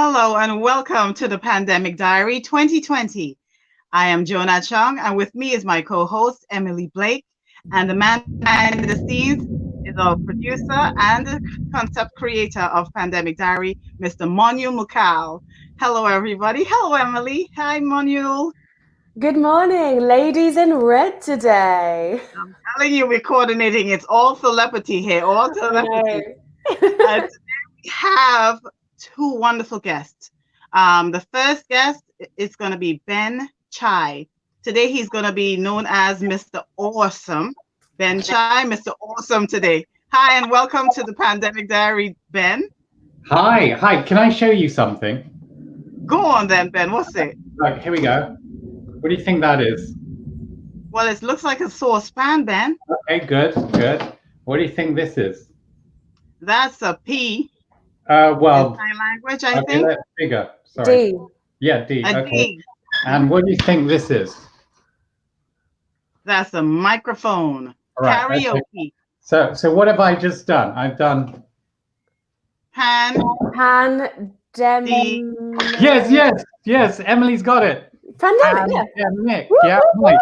Hello and welcome to the Pandemic Diary 2020. I am Joan Achong, and with me is my co-host Emily Blake, and the man behind the scenes is our producer and concept creator of Pandemic Diary, Mr. Mukul. Hello everybody. Hello Emily. Hi Moinul. Good morning, ladies in red today. I'm telling you, we're coordinating. It's all telepathy here, all telepathy. Today we have two wonderful guests. The first guest is going to be Ben Chai. Today he's going to be known as Mr. Awesome. Ben Chai, Mr. Awesome today. Hi and welcome to the Pandemic Diary, Ben. Hi. Can I show you something? Go on then, Ben. What's it? Right, here we go. What do you think that is? Well, it looks like a saucepan, Ben. Okay, good. What do you think this is? That's a P. Well, in sign language, I think. Bigger. Sorry. D. Yeah, D. A Okay. D. And what do you think this is? That's a microphone. All right, Karaoke. okay. So what have I just done? I've done Pandemic. Yes. Emily's got it. Pandemic. Pandemic. Yeah. Right.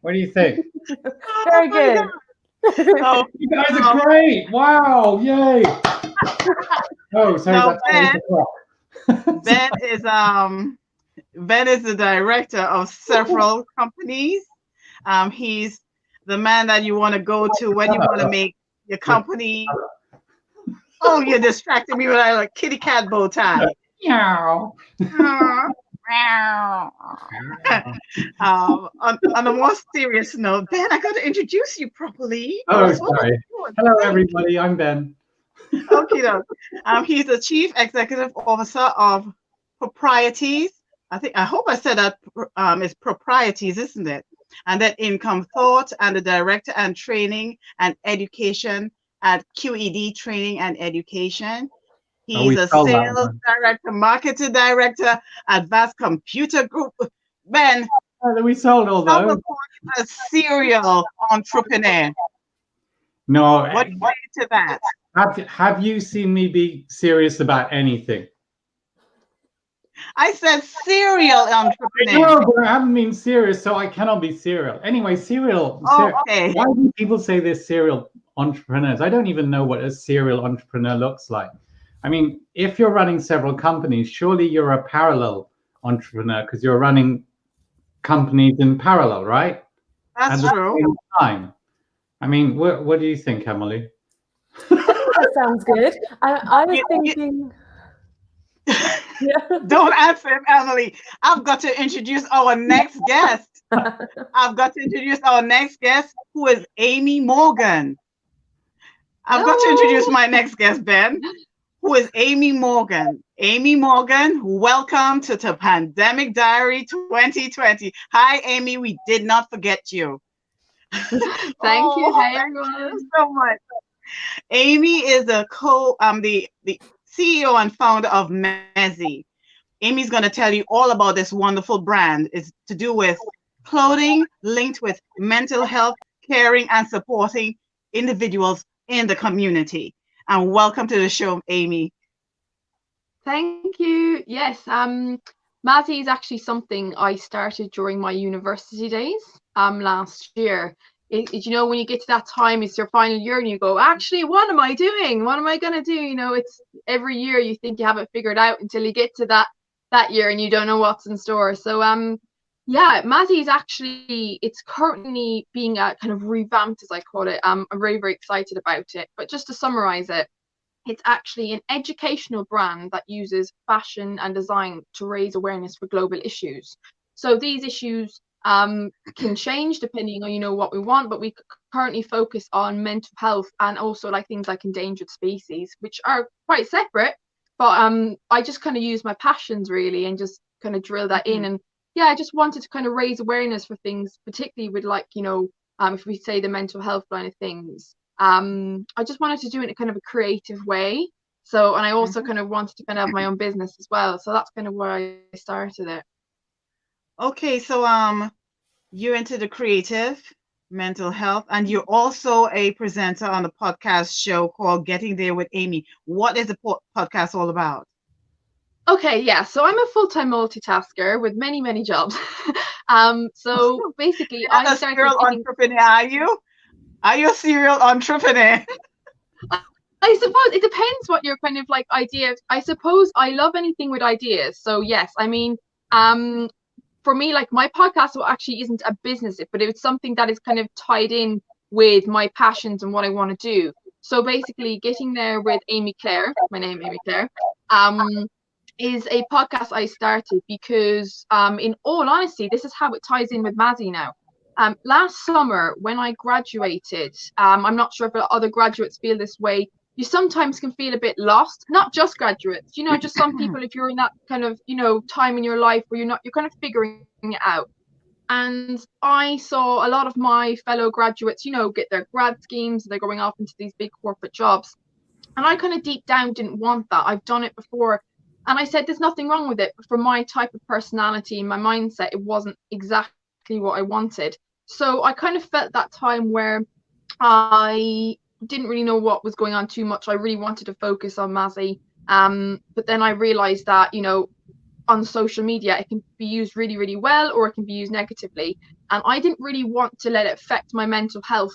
What do you think? Very good. Oh, You guys are great! Wow! Yay! Oh, sorry. No, that's Ben is the director of several companies. He's the man that you want to go to when you want to make your company. Oh, you're distracting me with a kitty cat bow tie. Meow. On a more serious note, Ben, I got to introduce you properly. Oh, sorry. Hello, everybody. I'm Ben. Okay, he's the Chief Executive Officer of Proprieties. I hope I said that it's Proprieties, isn't it? And that Income Thought, and the Director and Training and Education at QED Training and Education. He's a sales director, marketing director at Vast Computer Group. Ben, we sold all those. A serial entrepreneur. No. What do you say to that? Have you seen me be serious about anything? I said serial entrepreneur. No, but I haven't been serious, so I cannot be serial. Anyway, serial. Okay. Why do people say they're serial entrepreneurs? I don't even know what a serial entrepreneur looks like. I mean, if you're running several companies, surely you're a parallel entrepreneur because you're running companies in parallel, right? That's true. At the same time. I mean, what do you think, Emily? That sounds good. I was thinking. Don't answer him, Emily. I've got to introduce our next guest. Who is Amy Morgan. I've got to introduce my next guest, Ben, who is Amy Morgan. Amy Morgan, welcome to the Pandemic Diary 2020. Hi, Amy. We did not forget you. Thank you. Hey, everyone. So much. Amy is the CEO and founder of Mazzi. Amy's going to tell you all about this wonderful brand. It's to do with clothing linked with mental health, caring and supporting individuals in the community. And welcome to the show, Amy. Thank you. Yes, Mazzi is actually something I started during my university days last year. You know, when you get to that time, it's your final year and you go, actually, what am I doing? What am I going to do? You know, it's every year you think you have it figured out until you get to that year and you don't know what's in store. So, yeah, Mazzi is actually, it's currently being kind of revamped, as I call it. I'm very, very excited about it. But just to summarize it, it's actually an educational brand that uses fashion and design to raise awareness for global issues. So these issues can change depending on what we want, but we currently focus on mental health and also like things like endangered species, which are quite separate. But I just kind of use my passions really and just kind of drill that in. And yeah, I just wanted to kind of raise awareness for things, particularly with if we say the mental health line of things. I just wanted to do it in a kind of a creative way. So, and I also kind of wanted to kind of have my own business as well. So that's kind of where I started it. Okay, so you're into the creative. mental health, and you're also a presenter on a podcast show called Getting There with Amy. What is the podcast all about? Okay, yeah. So I'm a full-time multitasker with many, many jobs. So basically, You're I not a started serial getting. entrepreneur, are you? Are you a serial entrepreneur? I suppose it depends what your kind of like idea. I suppose I love anything with ideas. So yes, I mean, um, for me, like my podcast actually isn't a business, but it's something that is kind of tied in with my passions and what I want to do. So basically, getting there with Amy Claire, my name Amy Claire, um, is a podcast I started because, in all honesty, this is how it ties in with Mazzi now. Last summer when I graduated, I'm not sure if other graduates feel this way. You sometimes can feel a bit lost, not just graduates, just some people, if you're in that kind of, time in your life where you're kind of figuring it out. And I saw a lot of my fellow graduates, get their grad schemes, they're going off into these big corporate jobs. And I kind of deep down didn't want that. I've done it before. And I said, there's nothing wrong with it. But for my type of personality and my mindset, it wasn't exactly what I wanted. So I kind of felt that time where I didn't really know what was going on too much. I really wanted to focus on Mazzi. But then I realized that, on social media, it can be used really, really well, or it can be used negatively. And I didn't really want to let it affect my mental health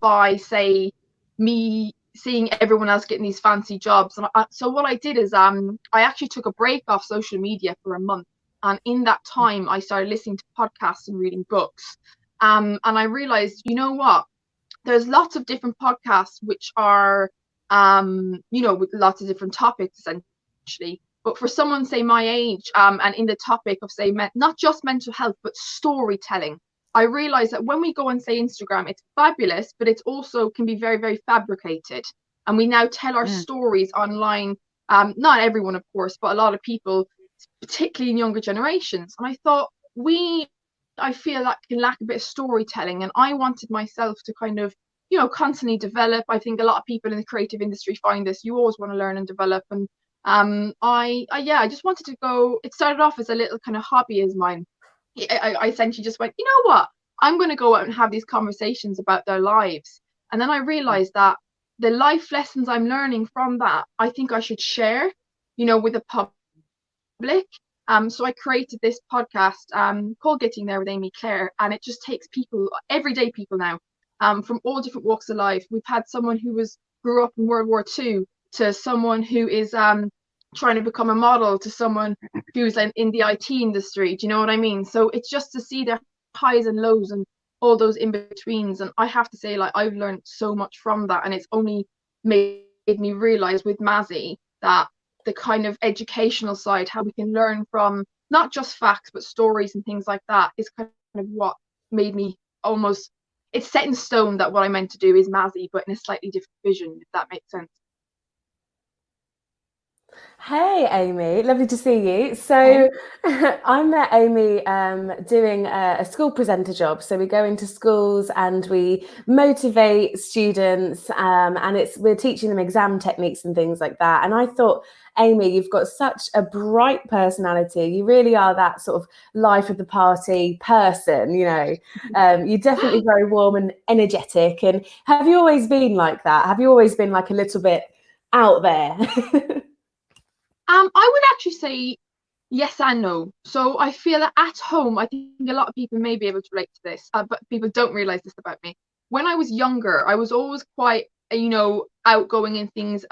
by, say, me seeing everyone else getting these fancy jobs. And so what I did is I actually took a break off social media for a month. And in that time, I started listening to podcasts and reading books. And I realized, you know what? There's lots of different podcasts which are, with lots of different topics, essentially. But for someone, say, my age, and in the topic of, say, not just mental health, but storytelling, I realized that when we go on, say, Instagram, it's fabulous, but it also can be very, very fabricated. And we now tell our stories online. Not everyone, of course, but a lot of people, particularly in younger generations. And I thought, I feel that can lack a bit of storytelling. And I wanted myself to kind of, constantly develop. I think a lot of people in the creative industry find this. You always want to learn and develop. And I just wanted to go. It started off as a little kind of hobby as mine. I essentially just went, you know what? I'm going to go out and have these conversations about their lives. And then I realized that the life lessons I'm learning from that, I think I should share, with the public. So I created this podcast called Getting There with Amy Claire, and it just takes people, everyday people now, from all different walks of life. We've had someone who grew up in World War II, to someone who is trying to become a model, to someone who's in the IT industry. Do you know what I mean? So it's just to see their highs and lows and all those in betweens. And I have to say, like, I've learned so much from that, and it's only made me realize with Mazzi that the kind of educational side, how we can learn from not just facts but stories and things like that, is kind of what made me almost, it's set in stone that what I meant to do is Mazzi, but in a slightly different vision, if that makes sense. Hey Amy, lovely to see you. So I met Amy doing a school presenter job. So we go into schools and we motivate students, and we're teaching them exam techniques and things like that. And I thought, Amy, you've got such a bright personality. You really are that sort of life of the party person, you're definitely very warm and energetic. And have you always been like that? Have you always been like a little bit out there? I would actually say yes and no. So I feel that at home, I think a lot of people may be able to relate to this, but people don't realize this about me. When I was younger, I was always quite, outgoing in things,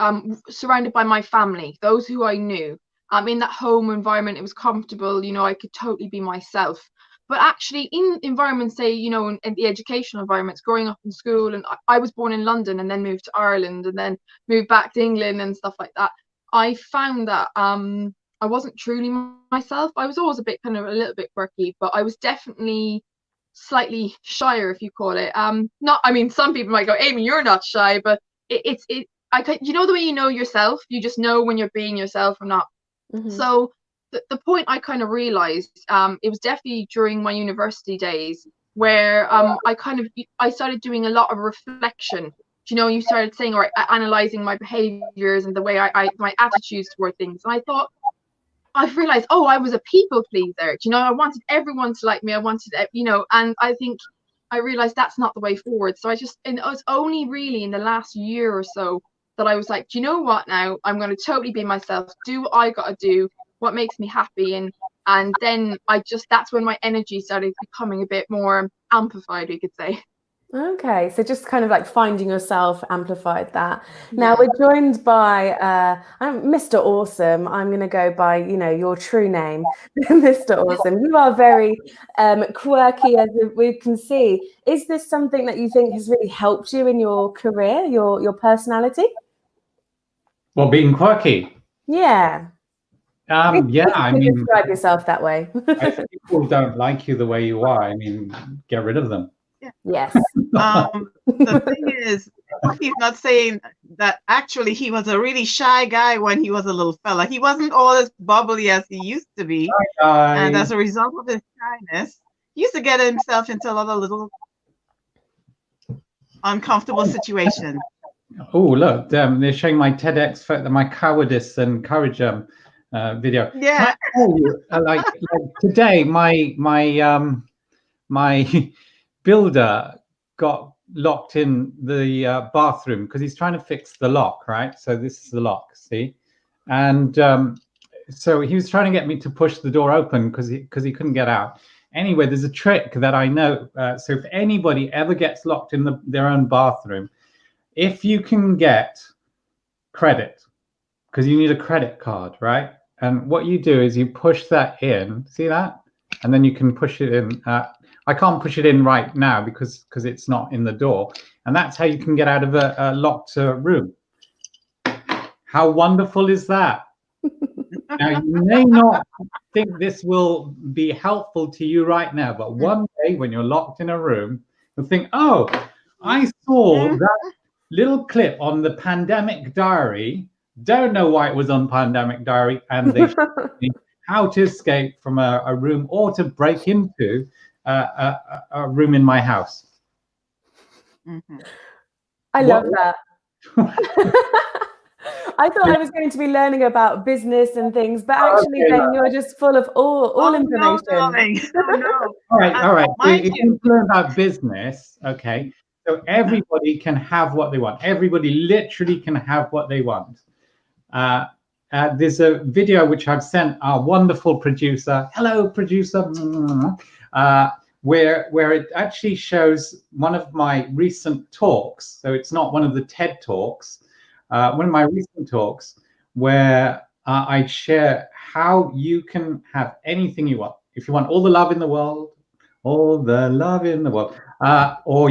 surrounded by my family, those who I knew. In that home environment, it was comfortable, I could totally be myself. But actually in environments, say, in the educational environments, growing up in school, and I was born in London and then moved to Ireland and then moved back to England and stuff like that, I found that I wasn't truly myself. I was always a little bit quirky, but I was definitely slightly shyer, if you call it. Some people might go, Amy, you're not shy, but the way you know yourself, you just know when you're being yourself or not. Mm-hmm. So the point I kind of realized, it was definitely during my university days where I started doing a lot of reflection. You started saying, or analyzing my behaviors and the way my attitudes toward things. And I've realized, I was a people pleaser. I wanted everyone to like me. I wanted, and I think I realized that's not the way forward. So and it was only really in the last year or so that I was like, do you know what now? I'm going to totally be myself, do what I got to do, what makes me happy. And then that's when my energy started becoming a bit more amplified, we could say. Okay, so just kind of like finding yourself amplified that. Now we're joined by I'm Mr. Awesome. I'm going to go by, your true name, Mr. Awesome. You are very quirky, as we can see. Is this something that you think has really helped you in your career, your personality? Well, being quirky. Yeah. Yeah, I mean, describe yourself that way. If people don't like you the way you are, I mean, get rid of them. Yes. The thing is, he's not saying that actually he was a really shy guy when he was a little fella. He wasn't all as bubbly as he used to be. And as a result of his shyness, he used to get himself into a lot of little uncomfortable situations. Oh, look, they're showing my TEDx, my cowardice and courage video. Yeah. Can I tell you, like today, my builder got locked in the bathroom because he's trying to fix the lock, right? So this is the lock, see? And so he was trying to get me to push the door open because he couldn't get out. Anyway, there's a trick that I know. So if anybody ever gets locked in their own bathroom, if you can get credit, because you need a credit card, right? And what you do is you push that in, see that? And then you can push it in. I can't push it in right now because it's not in the door. And that's how you can get out of a locked room. How wonderful is that? Now, you may not think this will be helpful to you right now, but one day when you're locked in a room, you'll think, oh, I saw that little clip on the Pandemic Diary. Don't know why it was on Pandemic Diary, and they showed me how to escape from a room or to break into a room in my house. I love that. I thought I was going to be learning about business and things, but actually then you're just full of all information. No, darling. No. All right. If you learn about business, okay, so everybody can have what they want. Everybody literally can have what they want. There's a video which I've sent our wonderful producer. Hello, producer. Where it actually shows one of my recent talks. So it's not one of the TED Talks. One of my recent talks where I share how you can have anything you want. If you want all the love in the world, or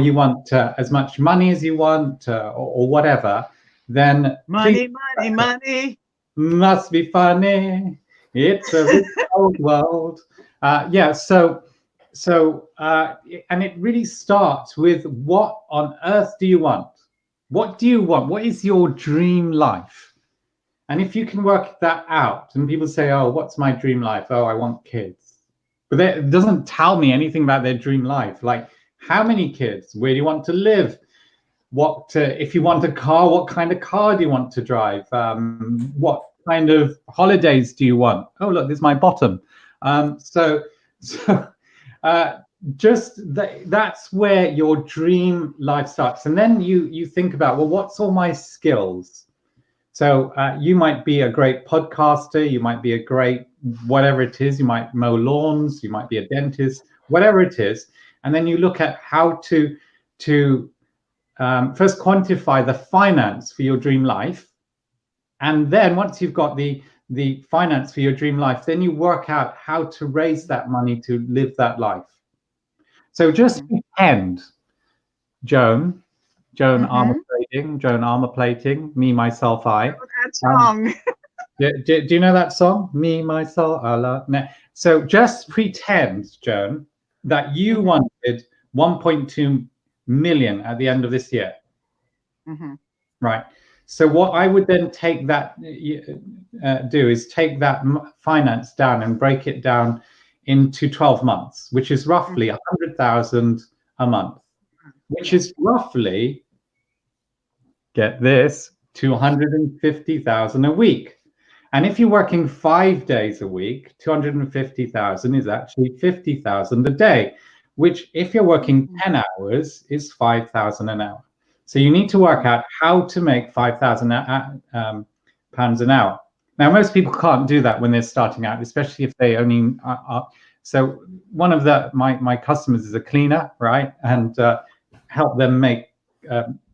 you want as much money as you want, or whatever, then money must be funny. It's a rich old world. And it really starts with, what on earth do you want? What do you want? What is your dream life? And if you can work that out, and people say, oh, what's my dream life? Oh, I want kids. But it doesn't tell me anything about their dream life. Like, how many kids? Where do you want to live? If you want a car, what kind of car do you want to drive? What kind of holidays do you want? Oh, look, there's my bottom. That's where your dream life starts. And then you think about, well, what's all my skills? So you might be a great podcaster, you might be a great whatever it is, you might mow lawns, you might be a dentist, whatever it is. And then you look at how to first quantify the finance for your dream life. And then once you've got the finance for your dream life, then you work out how to raise that money to live that life. So just pretend, Joan armor plating, me, myself, I. Achong. Do you know that song? Me, myself, Allah. So just pretend, Joan, that you wanted 1.2 million at the end of this year. Right. So what I would then take that do is take that finance down and break it down into 12 months, which is roughly 100,000 a month, which is roughly, get this, 250,000 a week. And if you're working 5 days a week, 250,000 is actually 50,000 a day, which if you're working 10 hours is 5,000 an hour. So you need to work out how to make 5,000 pounds an hour. Now, most people can't do that when they're starting out, especially if they only are. So one of my customers is a cleaner, right? And help them make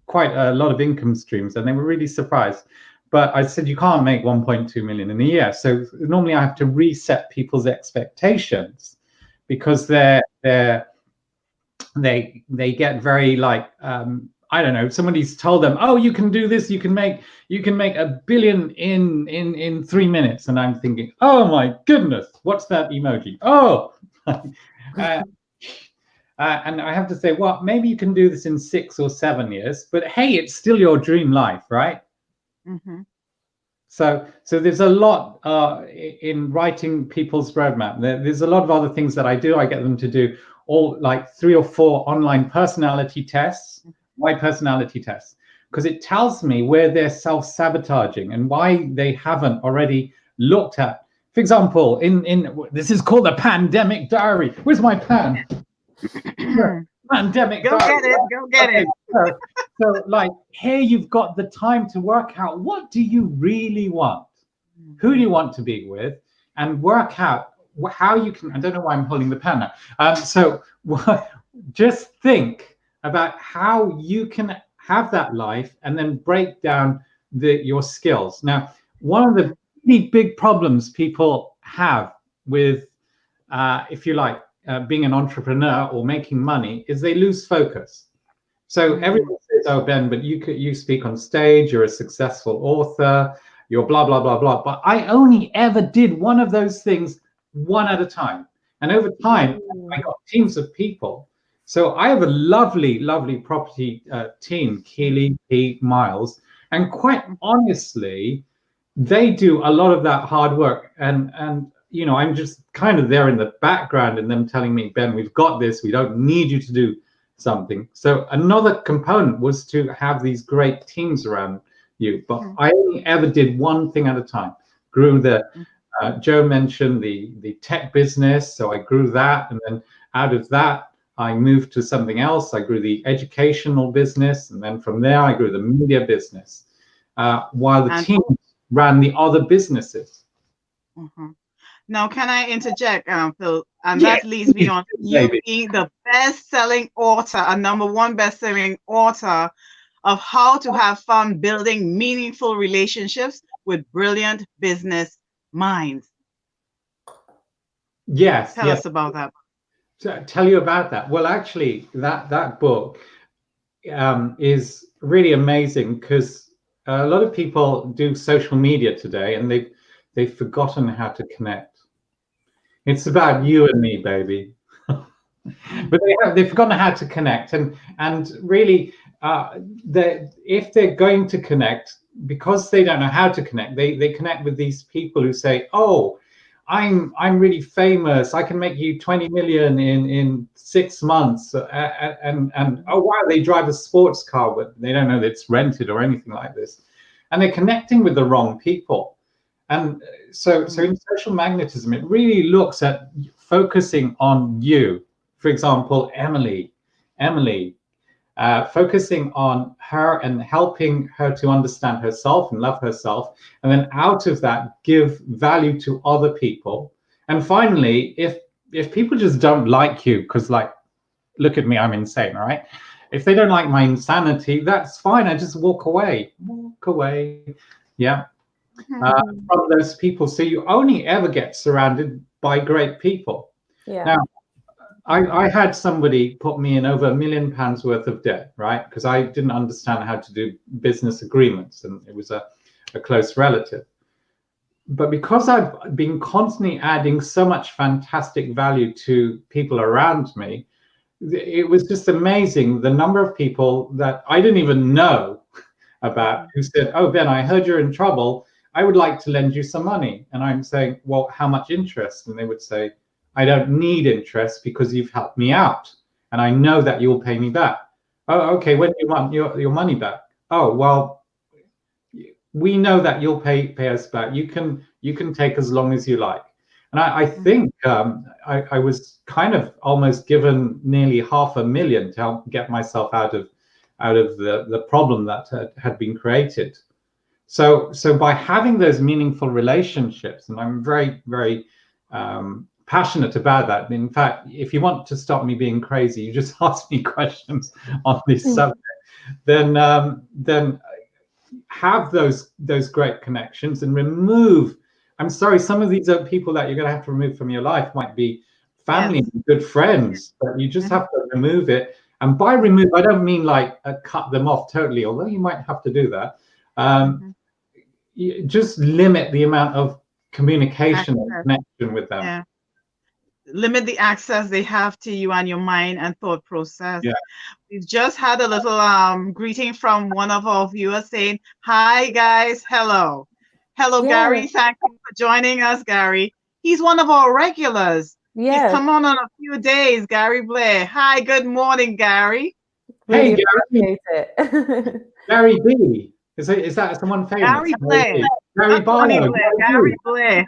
quite a lot of income streams, and they were really surprised. But I said, you can't make 1.2 million in a year. So normally I have to reset people's expectations, because they get very like, I don't know, somebody's told them, oh, you can do this, you can make $1 billion in 3 minutes. And I'm thinking, oh my goodness, what's that emoji? Oh, and I have to say, well, maybe you can do this in 6 or 7 years, but hey, it's still your dream life, right? Mm-hmm. So there's a lot in writing people's roadmap. There's a lot of other things that I do. I get them to do all like 3 or 4 online personality tests. Why personality tests? Because it tells me where they're self-sabotaging and why they haven't already looked at. For example, in this is called a pandemic diary. Where's my pen? Pandemic Go diary. get it. Go get it. So like here you've got the time to work out, what do you really want? Who do you want to be with? And work out how you can, I don't know why I'm holding the pen now. So just think about how you can have that life and then break down your skills. Now, one of the really big problems people have with, if you like, being an entrepreneur or making money is they lose focus. So everyone says, oh, Ben, but you speak on stage, you're a successful author, you're blah, blah, blah, blah. But I only ever did one of those things one at a time. And over time, I got teams of people. So I have a lovely, lovely property team, Keely, Pete, Miles. And quite honestly, they do a lot of that hard work. And you know, I'm just kind of there in the background and them telling me, Ben, we've got this. We don't need you to do something. So another component was to have these great teams around you. But I only ever did one thing at a time. Grew Joe mentioned the tech business. So I grew that. And then out of that, I moved to something else. I grew the educational business. And then from there, I grew the media business, while the team ran the other businesses. Now, can I interject, Phil? And that leads me on you being the best-selling author, a #1 best-selling author of How to Have Fun Building Meaningful Relationships with Brilliant Business Minds. Yes. Tell us about that. To tell you about that. Well, actually, that book is really amazing, because a lot of people do social media today and they've forgotten how to connect. It's about you and me, baby. But they've forgotten how to connect, and really, if they're going to connect, because they don't know how to connect, they connect with these people who say, "Oh, I'm really famous. I can make you 20 million in 6 months," and oh wow, they drive a sports car, but they don't know that it's rented or anything like this, and they're connecting with the wrong people. And so in social magnetism, it really looks at focusing on you. For example, Emily, focusing on her and helping her to understand herself and love herself. And then out of that, give value to other people. And finally, if people just don't like you, because like, look at me, I'm insane, right? If they don't like my insanity, that's fine. I just walk away. Yeah. From those people. So you only ever get surrounded by great people. Now, I had somebody put me in over £1 million worth of debt, right? Because I didn't understand how to do business agreements, and it was a close relative. But because I've been constantly adding so much fantastic value to people around me, it was just amazing the number of people that I didn't even know about who said, "Oh, Ben, I heard you're in trouble. I would like to lend you some money." And I'm saying, "Well, how much interest?" And they would say, "I don't need interest because you've helped me out. And I know that you'll pay me back." "Oh, okay, when do you want your money back?" "Oh, well, we know that you'll pay us back. You can take as long as you like." And I think I was kind of almost given nearly $500,000 to help get myself out of the problem that had been created. So by having those meaningful relationships, and I'm very, very passionate about that. In fact, if you want to stop me being crazy, you just ask me questions on this subject. Then have those great connections and remove. I'm sorry, some of these people that you're going to have to remove from your life might be family, Yes. and good friends, but you just have to remove it. And by remove, I don't mean like cut them off totally, although you might have to do that. You just limit the amount of communication and connection with them. Yeah. Limit the access they have to you and your mind and thought process. Yeah. We've just had a little greeting from one of our viewers saying, "Hi guys, hello." Hello, Yeah. Gary. Thank you for joining us, Gary. He's one of our regulars. Yeah. He's come on a few days, Gary Blair. Hi, good morning, Gary. Really Hey, appreciate it. Gary B. Is that someone famous? Gary Blair. Gary Tony Barlow. Blair. Gary Blair.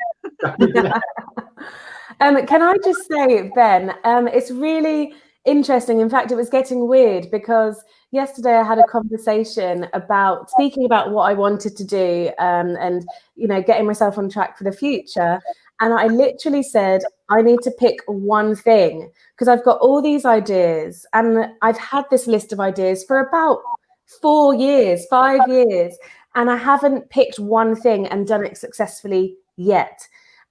Can I just say, Ben, it's really interesting. In fact, it was getting weird because yesterday I had a conversation about speaking about what I wanted to do and, getting myself on track for the future. And I literally said, I need to pick one thing because I've got all these ideas and I've had this list of ideas for about 5 years, and I haven't picked one thing and done it successfully yet.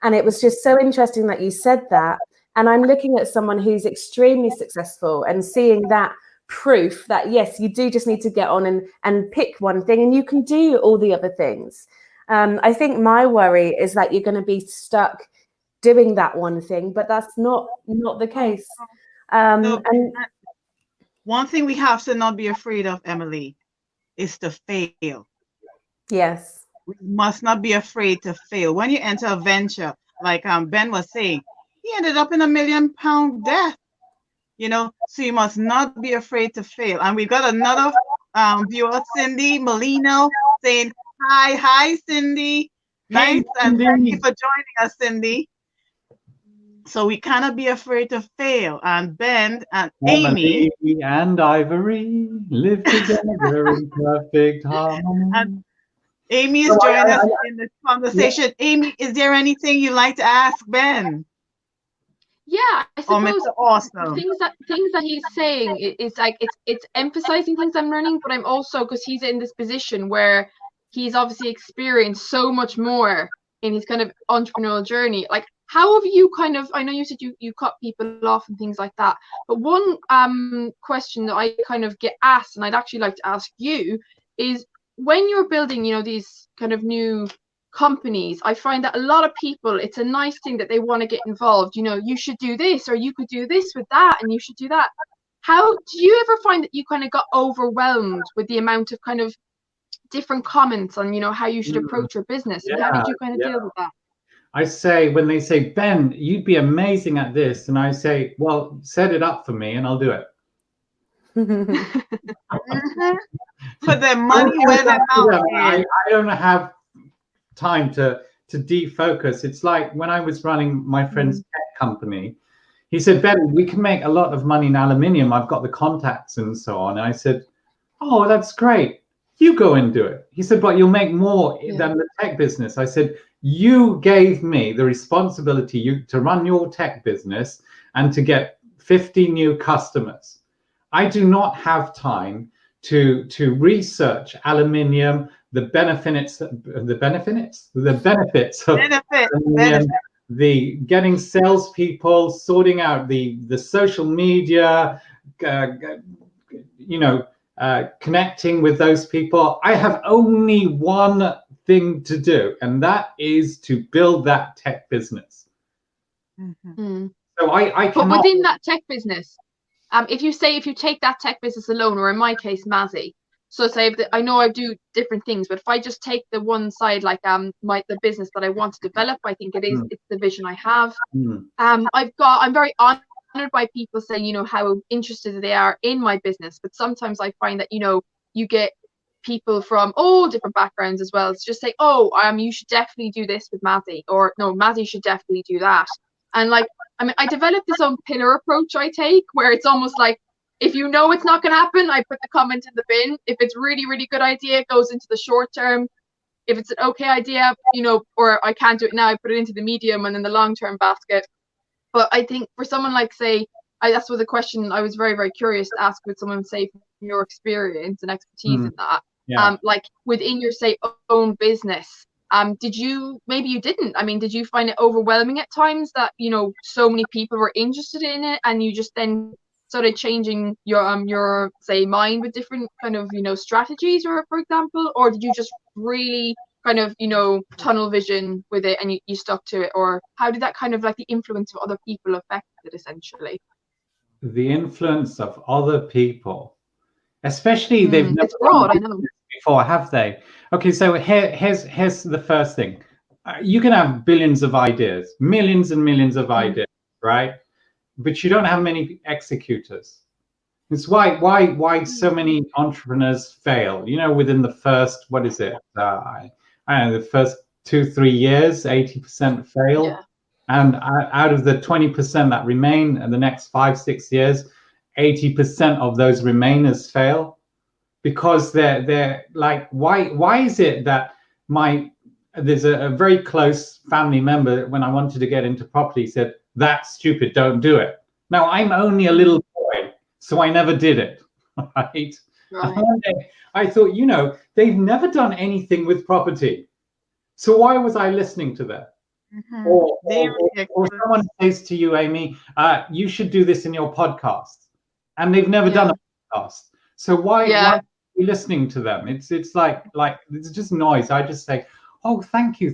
And it was just so interesting that you said that. And I'm looking at someone who's extremely successful and seeing that proof that, yes, you do just need to get on and pick one thing and you can do all the other things. I think my worry is that you're going to be stuck doing that one thing, but that's not the case. No, And one thing we have to not be afraid of, Emily, is to fail. yes. We must not be afraid to fail. When you enter a venture, like Ben was saying, he ended up in £1 million debt. So you must not be afraid to fail. And we've got another viewer, Cindy Molino, saying, hi, Cindy. Nice, and thank you for joining us, Cindy. So we cannot be afraid to fail. And Ben and Amy and Ivory live together in perfect harmony. And Amy is joining us in this conversation. Yeah. Amy, is there anything you'd like to ask Ben? Yeah, I suppose Awesome. things that he's saying is like it's emphasizing things I'm learning, but I'm also, because he's in this position where he's obviously experienced so much more in his kind of entrepreneurial journey. Like, how have you I know you said you cut people off and things like that, but one question that I kind of get asked, and I'd actually like to ask you, is when you're building, these kind of new companies, I find that a lot of people, it's a nice thing that they want to get involved. You should do this, or you could do this with that, and you should do that. How do you ever find that you kind of got overwhelmed with the amount of kind of different comments on, how you should approach your business? And how did you kind of deal with that? I say, when they say, Ben, you'd be amazing at this, and I say, well, set it up for me and I'll do it. Put their money where their mouth is. I don't have time to defocus. It's like when I was running my friend's tech company, he said, Ben, we can make a lot of money in aluminium. I've got the contacts and so on. And I said, oh, that's great. You go and do it. He said, but you'll make more than the tech business. I said, you gave me the responsibility to run your tech business and to get 50 new customers. I do not have time to research aluminium, the benefits of aluminium, the getting salespeople, sorting out the social media, connecting with those people. I have only one thing to do, and that is to build that tech business. Mm-hmm. So I cannot. But within that tech business, if you take that tech business alone, or in my case, Mazzi. So say I know I do different things, but if I just take the one side, like the business that I want to develop, I think it's the vision I have. I'm very honored by people saying, how interested they are in my business, but sometimes I find that you get people from all different backgrounds as well to just say, oh, you should definitely do this with Mazzi, or no, Mazzi should definitely do that. And like, I mean, I developed this own pillar approach I take, where it's almost like, if you know it's not going to happen, I put the comment in the bin. If it's really, really good idea, it goes into the short term. If it's an okay idea, you know, or I can't do it now, I put it into the medium and then the long term basket. But I think for someone like, say, that's what the question I was very, very curious to ask with someone, say, from your experience and expertise in that. Yeah. Like within your, say, own business, did you, maybe you didn't, I mean, did you find it overwhelming at times that, you know, so many people were interested in it, and you just then started changing your say mind with different kind of, you know, strategies, or for example, or did you just really kind of, you know, tunnel vision with it and you stuck to it? Or how did that kind of like the influence of other people affect it essentially? The influence of other people, especially they've never it's broad, I done know. this before, have they? Okay, so here's the first thing. You can have billions of ideas, millions and millions of ideas, right? But you don't have many executors. It's why so many entrepreneurs fail. You know, within the first, what is it? I don't know, the first 2-3 years, 80% fail. Yeah. And out of the 20% that remain in the next 5-6 years, 80% of those remainers fail, because they're like, why is it that there's a very close family member, when I wanted to get into property, said, that's stupid, don't do it. Now, I'm only a little boy, so I never did it, right? I thought, you know, they've never done anything with property, so why was I listening to them? Or someone says to you, Amy, you should do this in your podcast, and they've never done a podcast, so why are you listening to them? It's like it's just noise. I just say, oh, thank you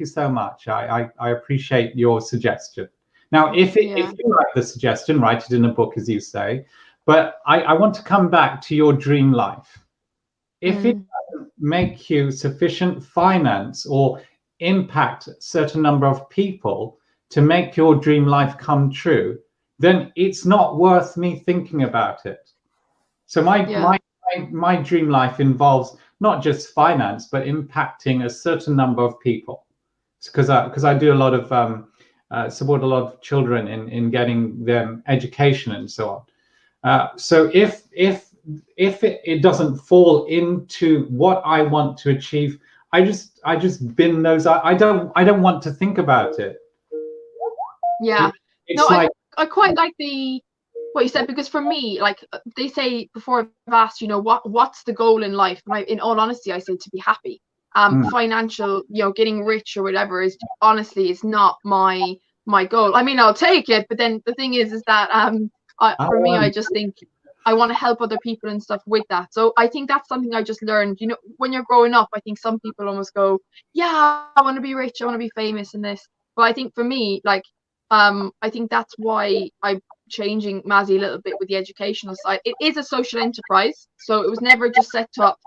so much. I appreciate your suggestion. Now, if you like the suggestion, write it in a book, as you say. But I want to come back to your dream life. If it doesn't make you sufficient finance or impact a certain number of people to make your dream life come true, then it's not worth me thinking about it. So my dream life involves not just finance, but impacting a certain number of people. Because I do a lot of support a lot of children in getting them education and so on. So if it doesn't fall into what I want to achieve, I just bin those. I don't want to think about it. Yeah. It's like, I quite like what you said, because for me, like they say before, I've asked, you know, what's the goal in life? And in all honesty, I say to be happy. Financial, you know, getting rich or whatever is not my goal. I mean, I'll take it, but then the thing is that for me, I just think I want to help other people and stuff with that. So I think that's something I just learned. You know, when you're growing up, I think some people almost go, yeah, I want to be rich, I want to be famous and this. But I think for me, like, I think that's why I'm changing Mazzi a little bit with the educational side. It is a social enterprise, so it was never just set up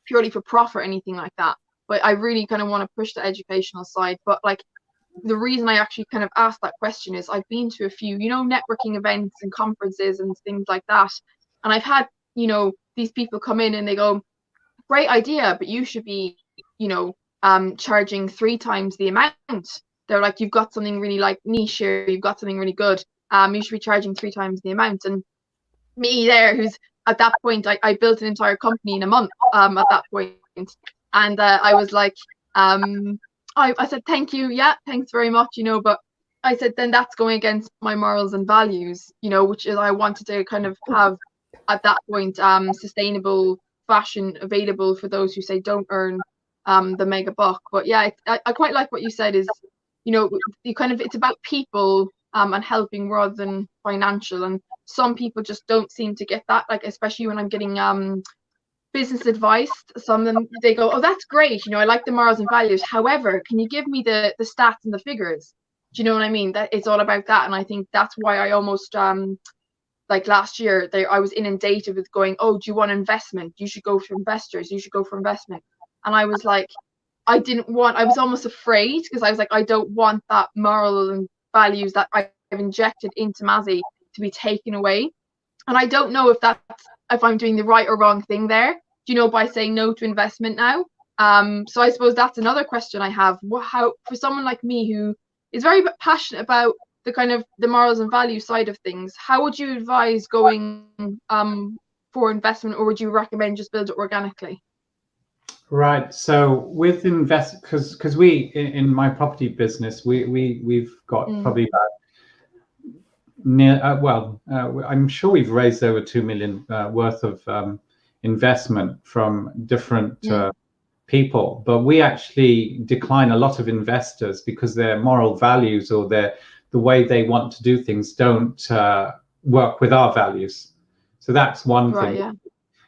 purely for profit or anything like that. But I really kind of want to push the educational side. But like, the reason I actually kind of asked that question is I've been to a few, you know, networking events and conferences and things like that. And I've had, you know, these people come in and they go, great idea, but you should be, you know, charging 3 times the amount. They're like, you've got something really like niche here, you've got something really good. You should be charging 3 times the amount. And me there, who's at that point, I built an entire company in a month at that point. And I was like, I said, thank you. Yeah, thanks very much, you know, but I said, then that's going against my morals and values, you know, which is I wanted to kind of have at that point sustainable fashion available for those who say don't earn the mega buck. But yeah, I quite like what you said is, you know, you kind of, it's about people and helping rather than financial. And some people just don't seem to get that, like, especially when I'm getting business advice. Some of them, they go, oh, that's great, you know, I like the morals and values, however, can you give me the stats and the figures? Do you know what I mean? That it's all about that. And I think that's why I almost like last year I was inundated with going, oh, do you want investment? You should go for investors, you should go for investment. And I was like, I was almost afraid, because I was like, I don't want that moral and values that I've injected into Mazzi to be taken away. And I don't know if I'm doing the right or wrong thing there. by saying no to investment now. So I suppose that's another question I have. How, for someone like me who is very passionate about the kind of the morals and values side of things, how would you advise going for investment, or would you recommend just build it organically? Right. So with because we in my property business, we've got probably about I'm sure we've raised over 2 million worth of investment from different people, but we actually decline a lot of investors because their moral values or the way they want to do things don't work with our values. So that's one thing. Yeah.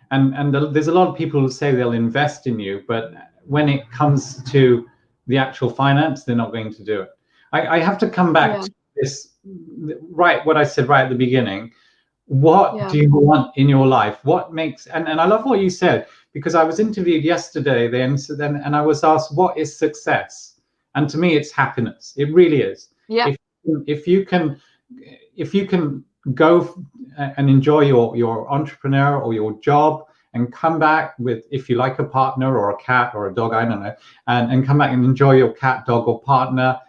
And there's a lot of people who say they'll invest in you, but when it comes to the actual finance, they're not going to do it. I have to come back to this, right, what I said right at the beginning. What do you want in your life? What makes, and I love what you said, because I was interviewed yesterday and I was asked, what is success? And to me, it's happiness. It really is. Yeah. If you can go and enjoy your entrepreneur or your job and come back with, if you like, a partner or a cat or a dog, I don't know, and come back and enjoy your cat, dog, or partner,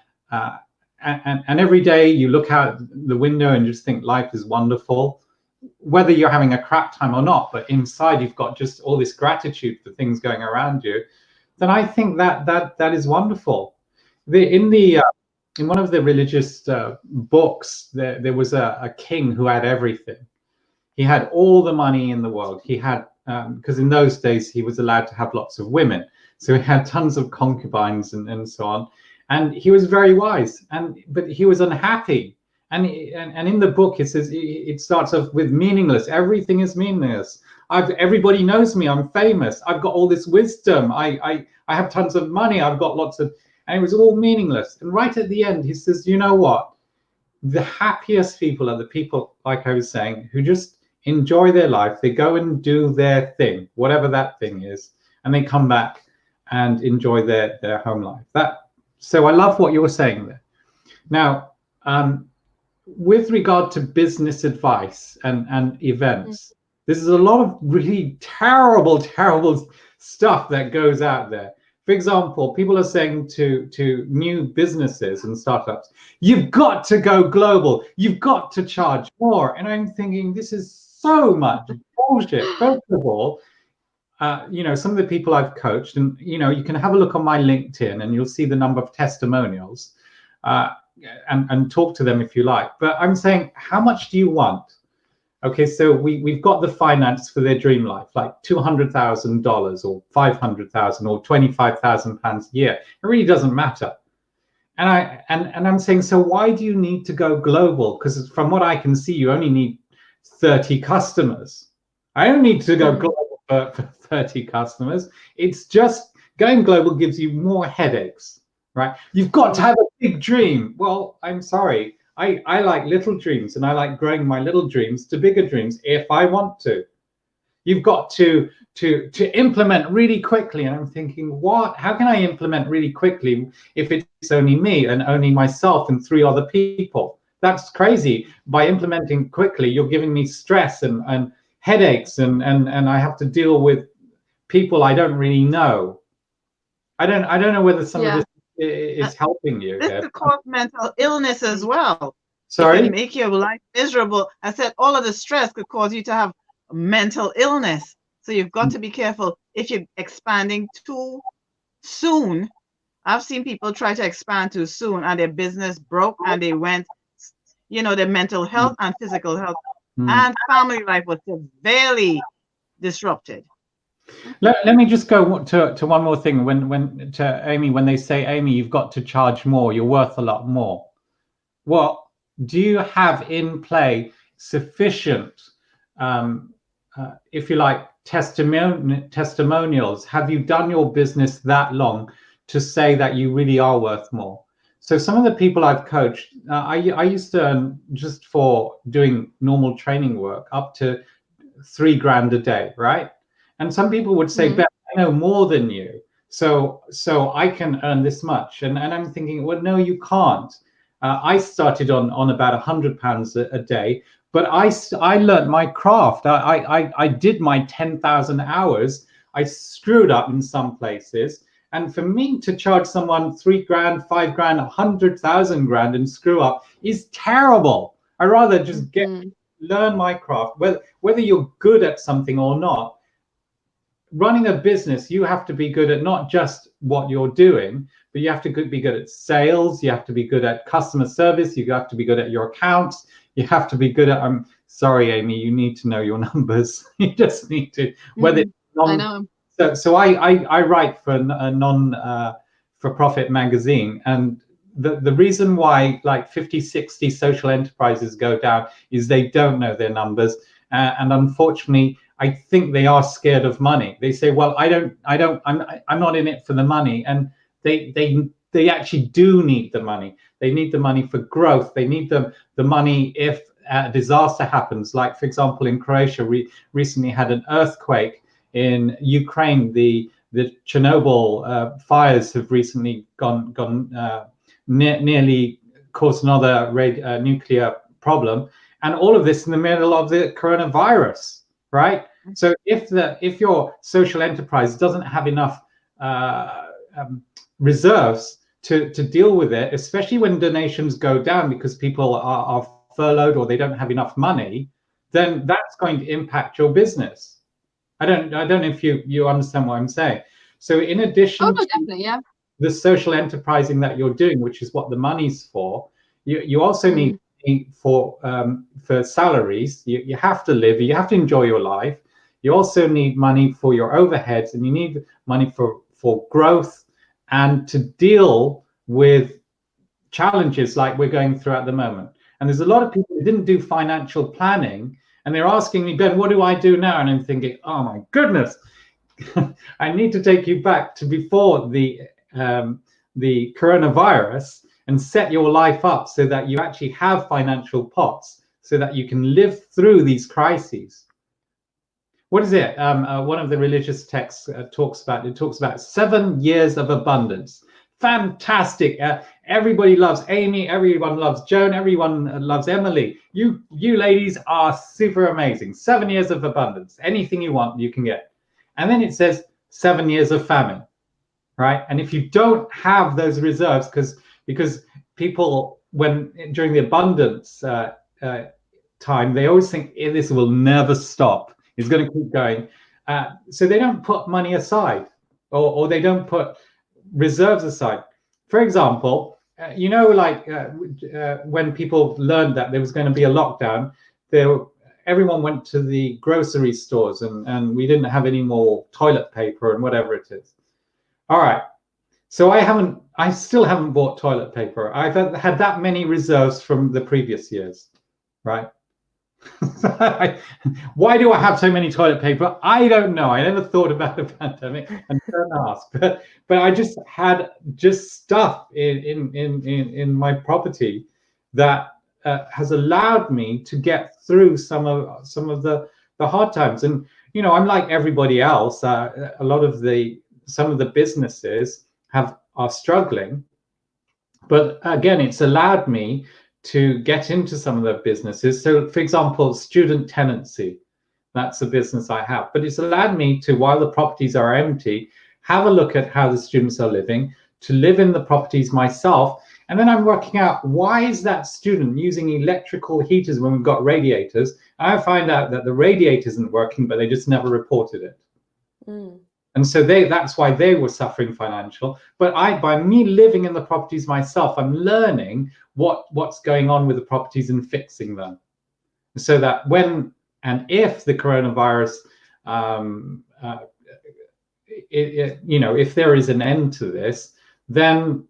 and every day you look out the window and just think life is wonderful, whether you're having a crap time or not, but inside you've got just all this gratitude for things going around you, then I think that is wonderful. In one of the religious books, there was a king who had everything. He had all the money in the world. He had, because in those days he was allowed to have lots of women, so he had tons of concubines and so on. And he was very wise, but he was unhappy. And in the book, it says, it starts off with meaningless. Everything is meaningless. Everybody knows me. I'm famous. I've got all this wisdom. I have tons of money. I've got lots of, and it was all meaningless. And right at the end, he says, you know what? The happiest people are the people, like I was saying, who just enjoy their life. They go and do their thing, whatever that thing is, and they come back and enjoy their home life. So I love what you were saying there. Now, with regard to business advice and events, there's a lot of really terrible stuff that goes out there. For example, people are saying to new businesses and startups, you've got to go global, you've got to charge more. And I'm thinking, this is so much bullshit. First of all, some of the people I've coached, and you can have a look on my LinkedIn and you'll see the number of testimonials, and talk to them if you like. But I'm saying, how much do you want? Okay, so we've got the finance for their dream life, like $200,000 or $500,000 or £25,000 a year. It really doesn't matter. And I'm saying, so why do you need to go global? Because from what I can see, you only need 30 customers. I don't need to go global for 30 customers. It's just going global gives you more headaches, right? You've got to have a big dream. Well, I'm sorry. I like little dreams, and I like growing my little dreams to bigger dreams if I want to. You've got to implement really quickly. And I'm thinking, what? How can I implement really quickly if it's only me and only myself and 3 other people? That's crazy. By implementing quickly, you're giving me stress and headaches, and I have to deal with people I don't really know. I don't know whether some of this is helping you. This could cause mental illness as well. Sorry? It can make your life miserable. I said all of the stress could cause you to have mental illness. So you've got to be careful if you're expanding too soon. I've seen people try to expand too soon and their business broke and they went, their mental health and physical health and family life was severely disrupted. Let me just go to one more thing. When to Amy, when they say, Amy, you've got to charge more, you're worth a lot more. Well, do you have in play sufficient, if you like, testimonials? Have you done your business that long to say that you really are worth more? So some of the people I've coached, I used to earn, just for doing normal training work, up to $3,000 a day, right? And some people would say, Ben, I know more than you, so I can earn this much. And I'm thinking, well, no, you can't. I started on about £100 a day, but I learned my craft. I did my 10,000 hours I screwed up in some places. And for me to charge someone 3 grand, 5 grand, 100,000 grand and screw up is terrible. I rather just learn my craft, whether you're good at something or not. Running a business, you have to be good at not just what you're doing, but you have to be good at sales. You have to be good at customer service. You have to be good at your accounts. You have to be good at, I'm sorry, Amy, you need to know your numbers. You just need to, whether I know. So I write for a non-for-profit magazine, and the reason why like 50, 60 social enterprises go down is they don't know their numbers, and unfortunately, I think they are scared of money. They say, well, I'm not in it for the money, and they actually do need the money. They need the money for growth. They need the money if a disaster happens. Like, for example, in Croatia, we recently had an earthquake. In Ukraine, the Chernobyl fires have recently nearly caused another nuclear problem, and all of this in the middle of the coronavirus, right? So if your social enterprise doesn't have enough reserves to deal with it, especially when donations go down because people are furloughed or they don't have enough money, then that's going to impact your business. I don't know if you understand what I'm saying. So in addition to the social enterprising that you're doing, which is what the money's for, you also need for salaries. You have to live, you have to enjoy your life. You also need money for your overheads, and you need money for growth and to deal with challenges like we're going through at the moment. And there's a lot of people who didn't do financial planning, and they're asking me, Ben, what do I do now? And I'm thinking, oh my goodness, I need to take you back to before the coronavirus and set your life up so that you actually have financial pots so that you can live through these crises. What is it? One of the religious texts talks about 7 years of abundance. Fantastic. Everybody loves Amy. Everyone loves Joan. Everyone loves Emily. You ladies are super amazing. 7 years of abundance. Anything you want, you can get. And then it says 7 years of famine, right? And if you don't have those reserves, because people, during the abundance time, they always think this will never stop. It's going to keep going. So they don't put money aside, or they don't put reserves aside. For example, when people learned that there was going to be a lockdown, everyone went to the grocery stores and we didn't have any more toilet paper and whatever it is. All right. So I still haven't bought toilet paper. I've had that many reserves from the previous years, right? Why do I have so many toilet paper? I don't know. I never thought about the pandemic, and don't ask. But I just had stuff in my property that has allowed me to get through some of the hard times. And I'm like everybody else. Some of the businesses are struggling, but again, it's allowed me to get into some of the businesses. So, for example, student tenancy, that's a business I have. But it's allowed me to, while the properties are empty, have a look at how the students are living, to live in the properties myself. And then I'm working out, why is that student using electrical heaters when we've got radiators? And I find out that the radiator isn't working, but they just never reported it. And so that's why they were suffering financial. But by me living in the properties myself, I'm learning what's going on with the properties and fixing them, so that when and if the coronavirus, if there is an end to this, then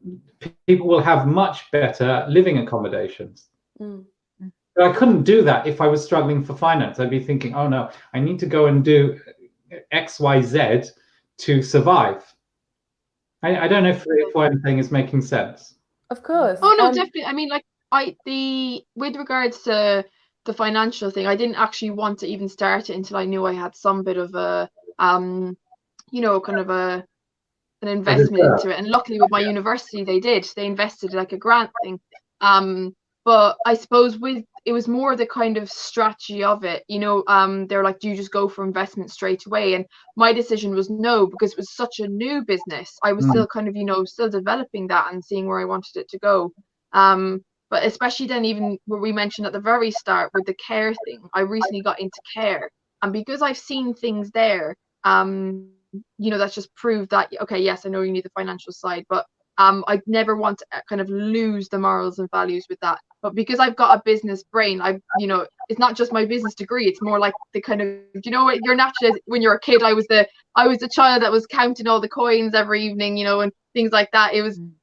people will have much better living accommodations. But I couldn't do that if I was struggling for finance. I'd be thinking, oh no, I need to go and do X, Y, Z to survive. I don't know if what I'm saying is making sense. Of course. Oh no, definitely. I mean, with regards to the financial thing, I didn't actually want to even start it until I knew I had some bit of a kind of an investment into it. And luckily with my university, they invested like a grant thing. But But I suppose it was more the kind of strategy of it, you know. They're like, do you just go for investment straight away? And my decision was no, because it was such a new business. I was still kind of, you know, still developing that and seeing where I wanted it to go. But especially then, even what we mentioned at the very start with the care thing, I recently got into care, and because I've seen things there, you know, that's just proved that, okay, yes, I know you need the financial side, but I never want to kind of lose the morals and values with that. But because I've got a business brain, you know, it's not just my business degree. It's more like the kind of, you know, what you're naturally, when you're a kid, I was the child that was counting all the coins every evening, you know, and things like that.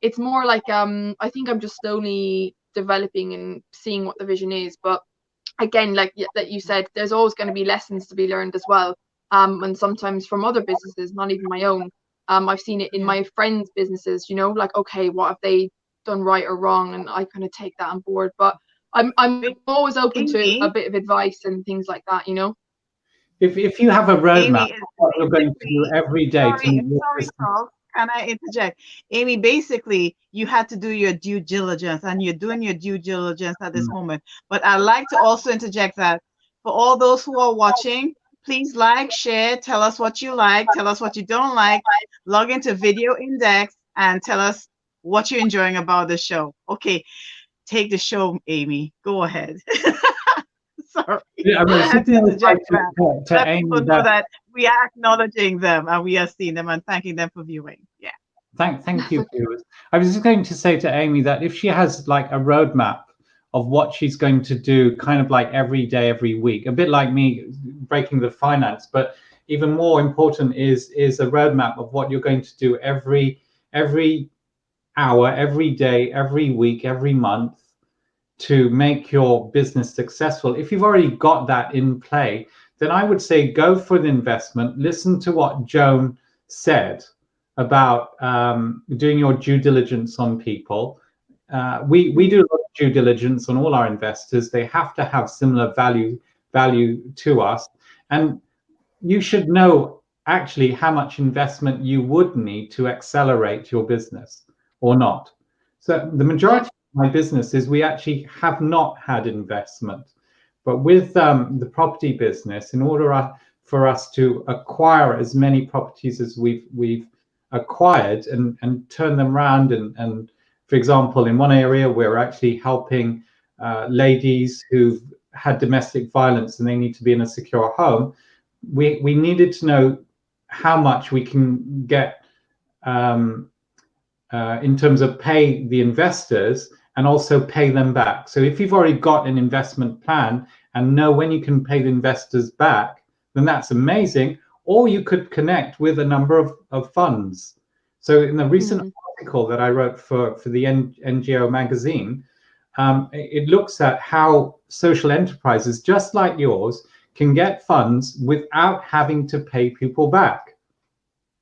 It's more like, I think I'm just slowly developing and seeing what the vision is. But again, like that you said, there's always going to be lessons to be learned as well. And sometimes from other businesses, not even my own. I've seen it in my friends' businesses, you know, like, okay, what have they done right or wrong? And I kind of take that on board. But I'm always open to a bit of advice and things like that, you know. If you have a roadmap, Amy, what you're going to do every day to make your sorry, business. Charles. Can I interject? Amy, basically, you had to do your due diligence, and you're doing your due diligence at this moment. But I'd like to also interject that for all those who are watching, please like, share, tell us what you like, tell us what you don't like, log into Video Index and tell us what you're enjoying about the show. Okay, take the show, Amy. Go ahead. Sorry. Yeah, I mean, I had to interject to let Amy people know that we are acknowledging them and we are seeing them and thanking them for viewing. Yeah. Thank you, viewers. I was just going to say to Amy that if she has like a roadmap of what she's going to do, kind of like every day, every week, a bit like me breaking the finance, but even more important is a roadmap of what you're going to do every hour, every day, every week, every month to make your business successful. If you've already got that in play, then I would say go for an investment. Listen to what Joan said about doing your due diligence on people. We do a lot of due diligence on all our investors. They have to have similar value to us, and you should know actually how much investment you would need to accelerate your business or not. So the majority of my business is we actually have not had investment, but with the property business, in order for us to acquire as many properties as we've acquired and turn them around, and for example, in one area we're actually helping ladies who've had domestic violence and they need to be in a secure home. We needed to know how much we can get in terms of pay the investors and also pay them back. So if you've already got an investment plan and know when you can pay the investors back, then that's amazing. Or you could connect with a number of funds. So in the recent article that I wrote for the NGO magazine, it looks at how social enterprises just like yours can get funds without having to pay people back.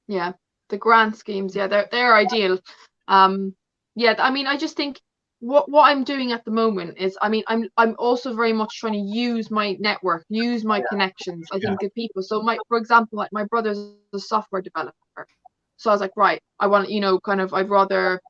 Yeah, the grant schemes, yeah, they're ideal. Yeah, I mean, I just think what I'm doing at the moment is, I mean, I'm also very much trying to use my network, use my connections. I think of people. So for example, like my brother's a software developer. So I was like, right, I want, you know, kind of, I'd rather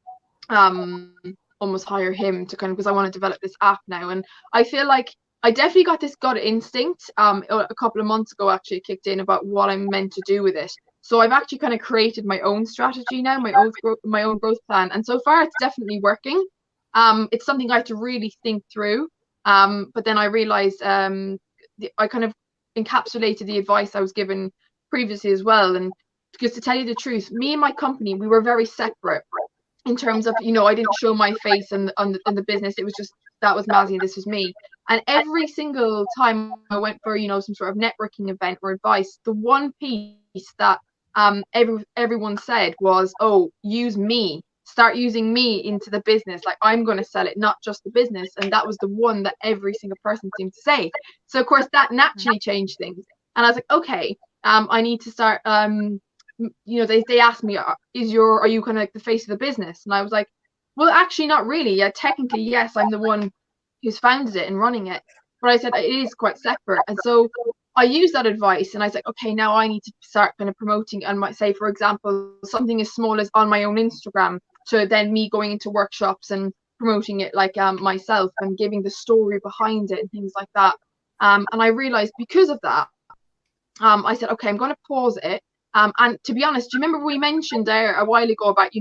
almost hire him to kind of, because I want to develop this app now. And I feel like I definitely got this gut instinct a couple of months ago, actually kicked in about what I'm meant to do with it. So I've actually kind of created my own strategy now, my own growth plan. And so far it's definitely working. It's something I have to really think through. But then I realized I kind of encapsulated the advice I was given previously as well. And because to tell you the truth, me and my company, we were very separate in terms of, you know, I didn't show my face in the business. It was just, that was Mazzi, this was me. And every single time I went for, you know, some sort of networking event or advice, the one piece that everyone said was, oh, use me, start using me into the business, like I'm going to sell it, not just the business. And that was the one that every single person seemed to say. So of course that naturally changed things, and I was like, okay, I need to start you know, they asked me, are you kind of like the face of the business? And I was like, well, actually not really. Yeah, technically yes, I'm the one who's founded it and running it, but I said it is quite separate. And so I used that advice, and I was like, okay, now I need to start kind of promoting, and might say, for example, something as small as on my own Instagram, to then me going into workshops and promoting it like myself and giving the story behind it and things like that. And I realized because of that, I said, okay, I'm going to pause it. And to be honest, do you remember we mentioned there a while ago about,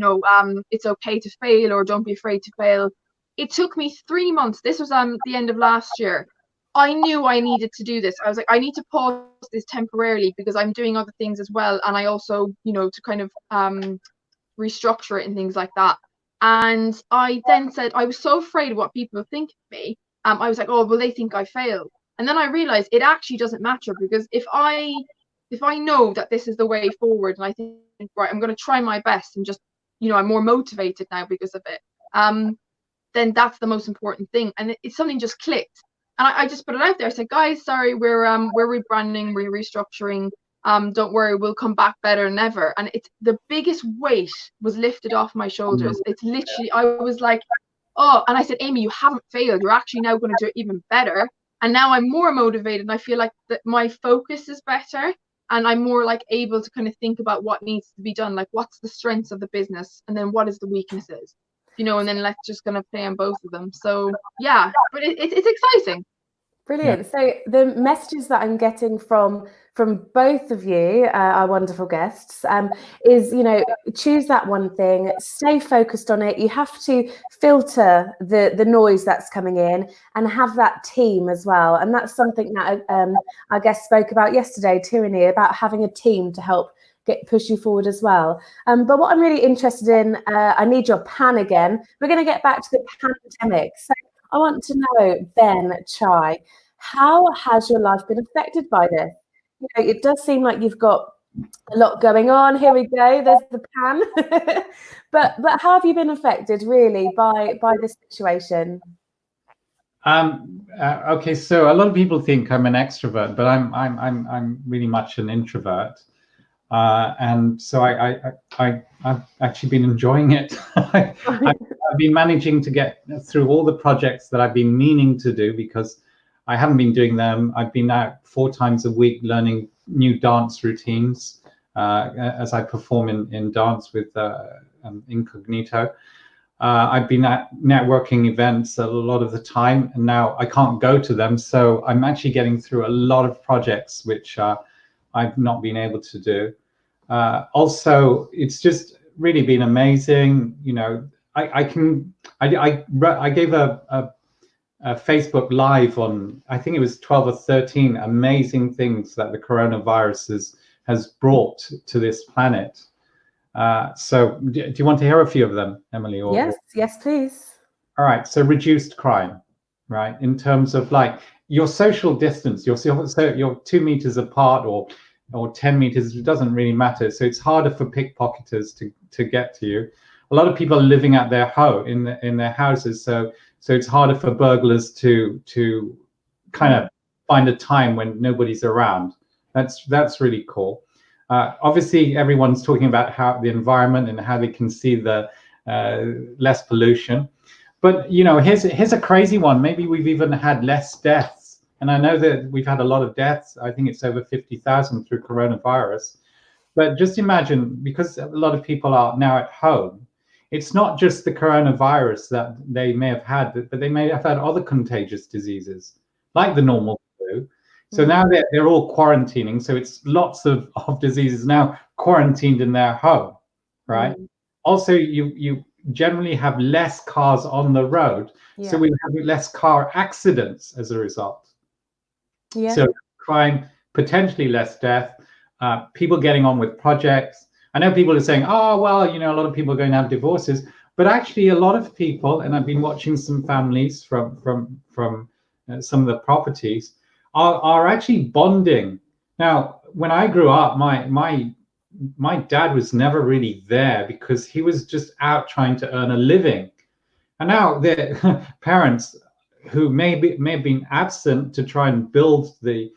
it's okay to fail or don't be afraid to fail? It took me 3 months. This was the end of last year. I knew I needed to do this. I was like, I need to pause this temporarily because I'm doing other things as well. And I also, to kind of restructure it and things like that. And I then said, I was so afraid of what people would think of me. I was like, oh, well, they think I failed. And then I realized it actually doesn't matter, because if I know that this is the way forward, and I think, right, I'm going to try my best, and just, I'm more motivated now because of it, then that's the most important thing. And it's something just clicked. And I just put it out there. I said, guys, sorry, we're rebranding, we're restructuring. Don't worry, we'll come back better than ever. And it's the biggest weight was lifted off my shoulders. It's literally, I was like, oh, and I said, Amy, you haven't failed. You're actually now going to do it even better. And now I'm more motivated, and I feel like that my focus is better, and I'm more like able to kind of think about what needs to be done, like what's the strengths of the business, and then what is the weaknesses, and then let's just kind of play on both of them. So yeah, but it's exciting. Brilliant. So the messages that I'm getting from both of you, our wonderful guests, is, choose that one thing, stay focused on it. You have to filter the noise that's coming in, and have that team as well. And that's something that our guest spoke about yesterday, Tyranny, about having a team to help push you forward as well. But what I'm really interested in, I need your pan again. We're going to get back to the pandemic. So I want to know, Ben, Chai, how has your life been affected by this? It does seem like you've got a lot going on. Here we go. There's the pan. but how have you been affected really by this situation? Okay, so a lot of people think I'm an extrovert, but I'm really much an introvert. And so I've actually been enjoying it. I've been managing to get through all the projects that I've been meaning to do, because I haven't been doing them. I've been out 4 times a week learning new dance routines as I perform in dance with Incognito. I've been at networking events a lot of the time, and now I can't go to them. So I'm actually getting through a lot of projects which I've not been able to do. Also, it's just really been amazing. I gave a Facebook Live on, I think it was 12 or 13 amazing things that the coronavirus has brought to this planet. So do you want to hear a few of them, Emily? Yes, please. All right. So reduced crime, right? In terms of like your social distance, you're 2 meters apart or 10 meters, it doesn't really matter. So it's harder for pickpocketers to get to you. A lot of people are living at their home in their houses, so it's harder for burglars to kind of find a time when nobody's around. That's really cool. Obviously, everyone's talking about how the environment and how they can see the less pollution. But here's a crazy one. Maybe we've even had less deaths. And I know that we've had a lot of deaths. I think it's over 50,000 through coronavirus. But just imagine, because a lot of people are now at home, it's not just the coronavirus that they may have had, but they may have had other contagious diseases, like the normal flu. So now they're all quarantining. So it's lots of diseases now quarantined in their home, right? Also, you generally have less cars on the road. So we have less car accidents as a result. So crime, potentially less death, people getting on with projects. I know people are saying, oh, well, a lot of people are going to have divorces, but actually a lot of people, and I've been watching some families from some of the properties, are actually bonding. Now, when I grew up, my dad was never really there because he was just out trying to earn a living. And now the parents who may have been absent to try and build the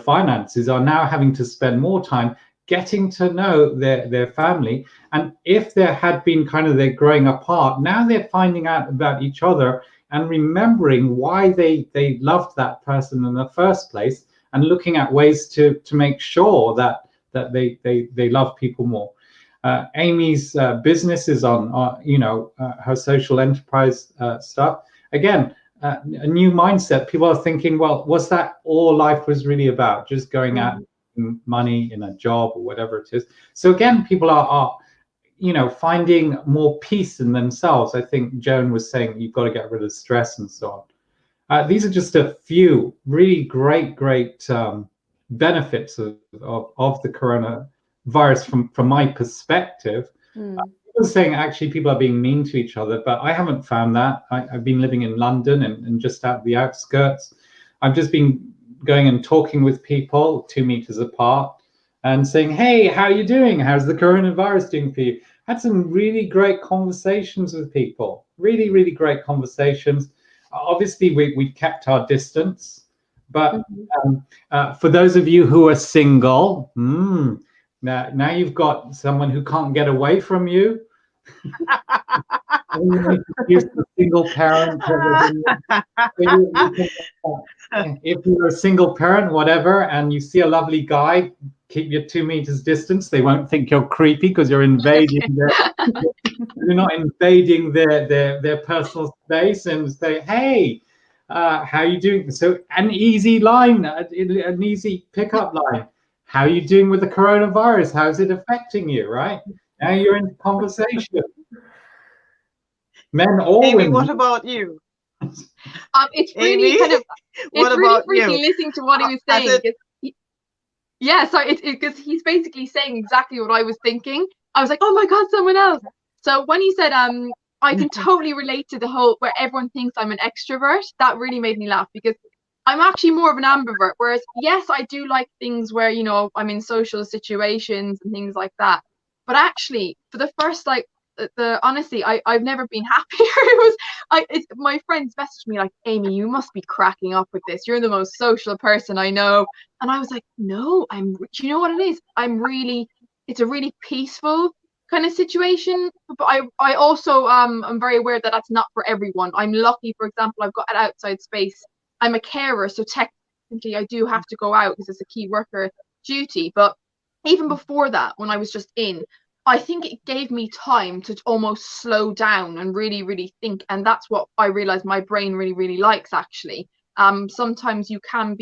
finances are now having to spend more time getting to know their family. And if there had been they're growing apart, now they're finding out about each other and remembering why they loved that person in the first place, and looking at ways to make sure that they love people more. Amy's business is on her social enterprise stuff. Again, a new mindset. People are thinking, well, was that all life was really about? Just going out money in a job or whatever it is. So again, people are finding more peace in themselves. I think Joan was saying you've got to get rid of stress and so on. These are just a few really great benefits of the coronavirus from my perspective. People are saying actually people are being mean to each other, but I haven't found that. I've been living in London and just out the outskirts. I've just been going and talking with people 2 meters apart and saying, hey, how are you doing? How's the coronavirus doing for you? Had some really great conversations with people, really, really great conversations. Obviously, we've kept our distance, but for those of you who are single, now you've got someone who can't get away from you. You're a single parent. If you're a single parent, whatever, and you see a lovely guy, keep your 2 meters distance. They won't think you're creepy because you're invading you're not invading their personal space, and say, hey, how are you doing? So an easy line, an easy pickup line. How are you doing with the coronavirus? How's it affecting you, right? Now you're in conversation. Men or Amy, women. what about you? It's really Amy, kind of, what it's really about freaky you? listening to what he was saying. Yeah, so because he's basically saying exactly what I was thinking. I was like, oh my God, someone else. So when he said, I can totally relate to the whole where everyone thinks I'm an extrovert, that really made me laugh, because I'm actually more of an ambivert. Whereas, yes, I do like things where, I'm in social situations and things like that. But actually, for the first, honestly, I've never been happier. My friends messaged me like, Amy, you must be cracking up with this. You're the most social person I know. And I was like, no, do you know what it is? It's a really peaceful kind of situation. But I also, I'm very aware that that's not for everyone. I'm lucky, for example, I've got an outside space. I'm a carer, so technically I do have to go out because it's a key worker duty. But even before that, when I was just in, I think it gave me time to almost slow down and really, really think. And that's what I realized my brain really, really likes, actually. Sometimes you can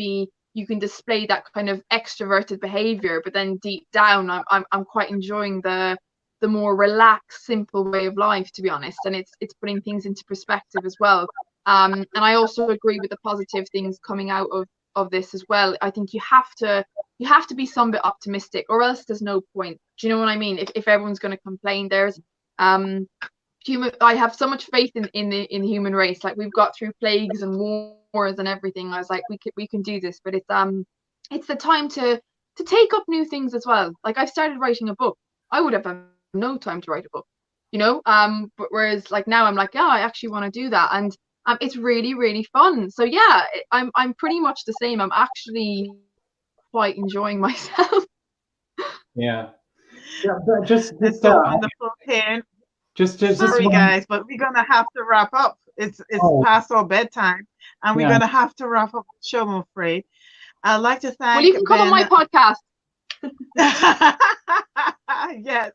display that kind of extroverted behavior, but then deep down, I'm quite enjoying the more relaxed, simple way of life, to be honest. And it's putting things into perspective as well. And I also agree with the positive things coming out of this as well. I think you have to be some bit optimistic, or else there's no point. Do you know what I mean? If everyone's going to complain, I have so much faith in the human race. Like, we've got through plagues and wars and everything. I was like, we can do this. But it's the time to take up new things as well. Like, I've started writing a book. I would have no time to write a book, but whereas like now I'm like, yeah, I actually want to do that, and it's really, really fun. So yeah, I'm pretty much the same. I'm actually quite enjoying myself. Yeah, but just so wonderful, Karen. Sorry, guys, but we're gonna have to wrap up. It's past our bedtime, and we're gonna have to wrap up the show, I'm afraid. I'd like to thank. Well, you can come on my podcast. Yes,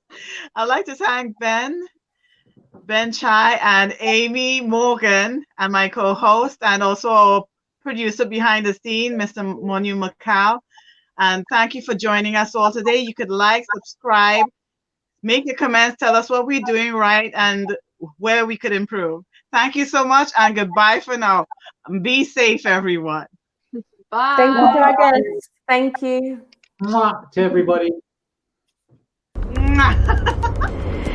I'd like to thank Ben Chai and Amy Morgan, and my co-host, and also our producer behind the scene, Mr. Moinul. And thank you for joining us all today. You could like, subscribe, make your comments, tell us what we're doing right and where we could improve. Thank you so much, and goodbye for now. Be safe, everyone. Bye. Thank you to our guests. Thank you. To everybody. Mwah.